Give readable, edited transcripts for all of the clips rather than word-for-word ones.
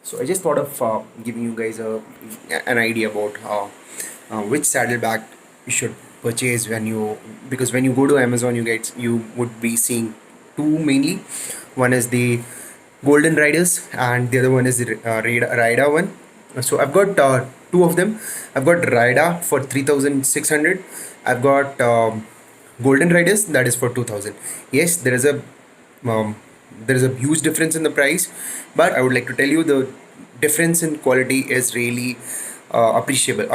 So I just thought of giving you guys an idea about which saddlebag you should purchase when you, because when you go to Amazon you would be seeing two mainly. One is the Golden Riders and the other one is the Rida one. So I've got two of them. I've got Rida for 3,600. I've got Golden Riders that is for 2,000. Yes, um, there is a huge difference in the price, but I would like to tell you the difference in quality is really appreciable.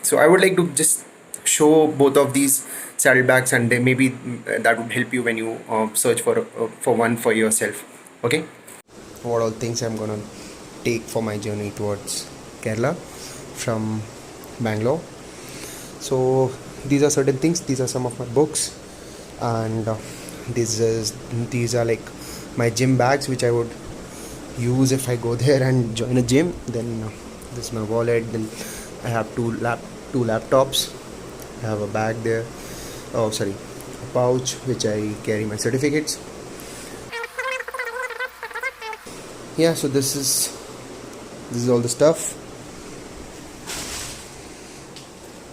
So I would like to just show both of these saddlebags, and then maybe that would help you when you search for one for yourself. Okay. What all things I'm gonna take for my journey towards Kerala from Bangalore. So these are certain things. These are some of my books, and these are like my gym bags, which I would use if I go there and join a gym. Then this is my wallet. Then I have two laptops. I have a bag there. Oh, sorry, a pouch which I carry my certificates. Yeah, so this is all the stuff.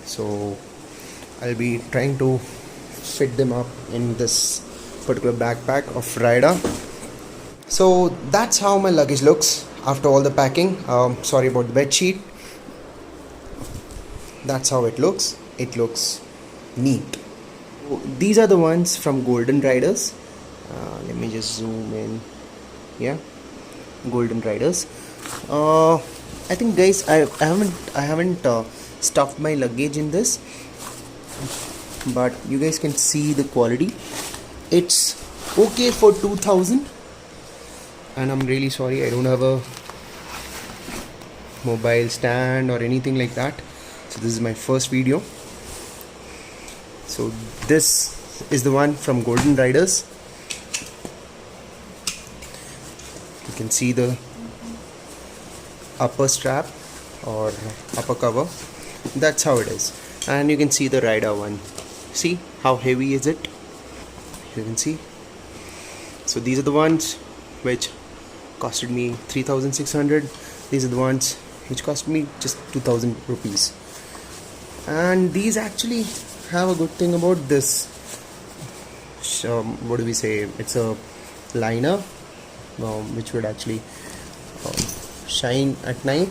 So I'll be trying to fit them up in this particular backpack of Rida. So that's how my luggage looks after all the packing. Sorry about the bed sheet. That's how it looks. It looks neat. These are the ones from Golden Riders. Let me just zoom in. Yeah, Golden Riders. I think, guys, I haven't stuffed my luggage in this, but you guys can see the quality. It's okay for 2,000, and I'm really sorry I don't have a mobile stand or anything like that. So this is my first video. So this is the one from Golden Riders. You can see the upper strap or upper cover. That's how it is. And you can see the Rida one. See how heavy is it? You can see. So these are the ones which costed me 3,600. These are the ones which cost me just 2,000 rupees. And these actually have a good thing about this. What do we say? It's a liner which would actually shine at night.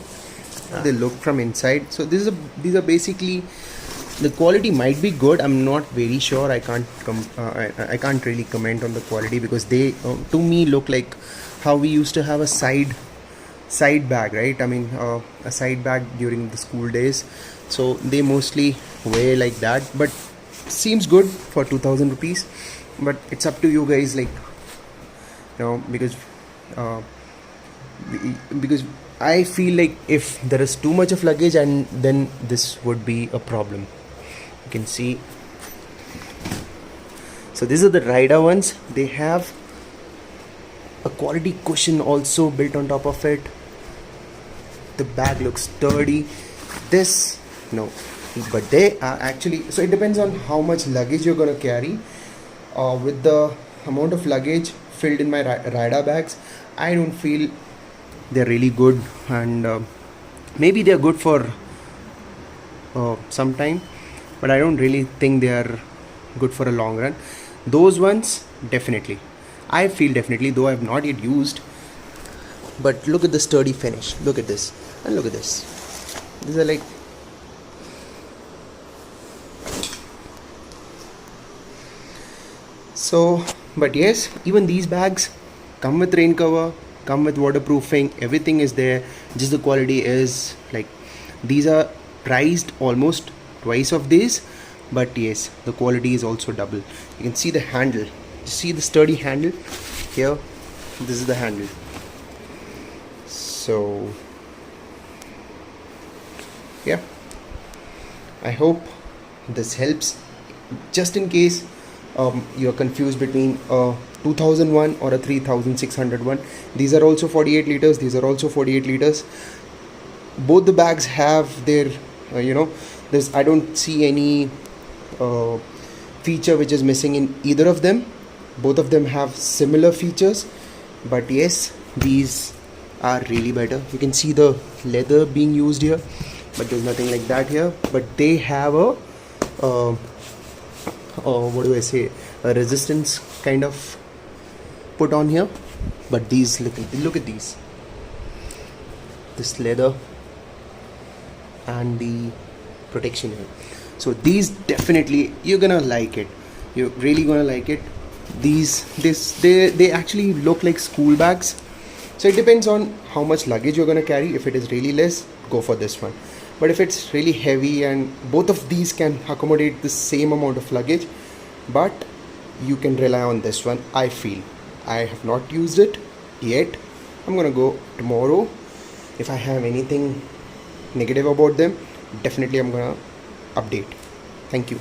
They look from inside. So these are basically, the quality might be good. I'm not very sure. I can't really comment on the quality, because they to me look like how we used to have a side bag, right? I mean, a side bag during the school days. So they mostly wear like that, but seems good for 2,000 rupees. But it's up to you guys, like, because I feel like if there is too much of luggage, and then this would be a problem. You can see. So these are the Rida ones. They have a quality cushion also built on top of it. The bag looks sturdy. This, no, but they are actually, so it depends on how much luggage you're gonna carry. With the amount of luggage filled in my Rida bags, I don't feel they're really good, and maybe they're good for some time, but I don't really think they are good for a long run. Those ones, definitely, I feel definitely, though I have not yet used. But look at the sturdy finish. Look at this, and look at this. These are like, so, but yes, even these bags come with rain cover, come with waterproofing, everything is there. Just the quality is like, these are priced almost twice of this, but yes, the quality is also double. You can see the handle. See the sturdy handle here. This is the handle. So yeah, I hope this helps. Just in case you're confused between a 2001 or a 3601, these are also 48 liters. These are also 48 liters. Both the bags have their there's, I don't see any feature which is missing in either of them. Both of them have similar features, but yes, these are really better. You can see the leather being used here, but there's nothing like that here. But they have a uh, what do I say, a resistance kind of put on here. But these, look at these, this leather and the protection here. So these definitely you're gonna like it. You're really gonna like it. They actually look like school bags. So it depends on how much luggage you're gonna carry. If it is really less, go for this one. But if it's really heavy, and both of these can accommodate the same amount of luggage, but you can rely on this one. I feel I have not used it yet. I'm gonna go tomorrow. If I have anything negative about them, definitely I'm gonna update. Thank you.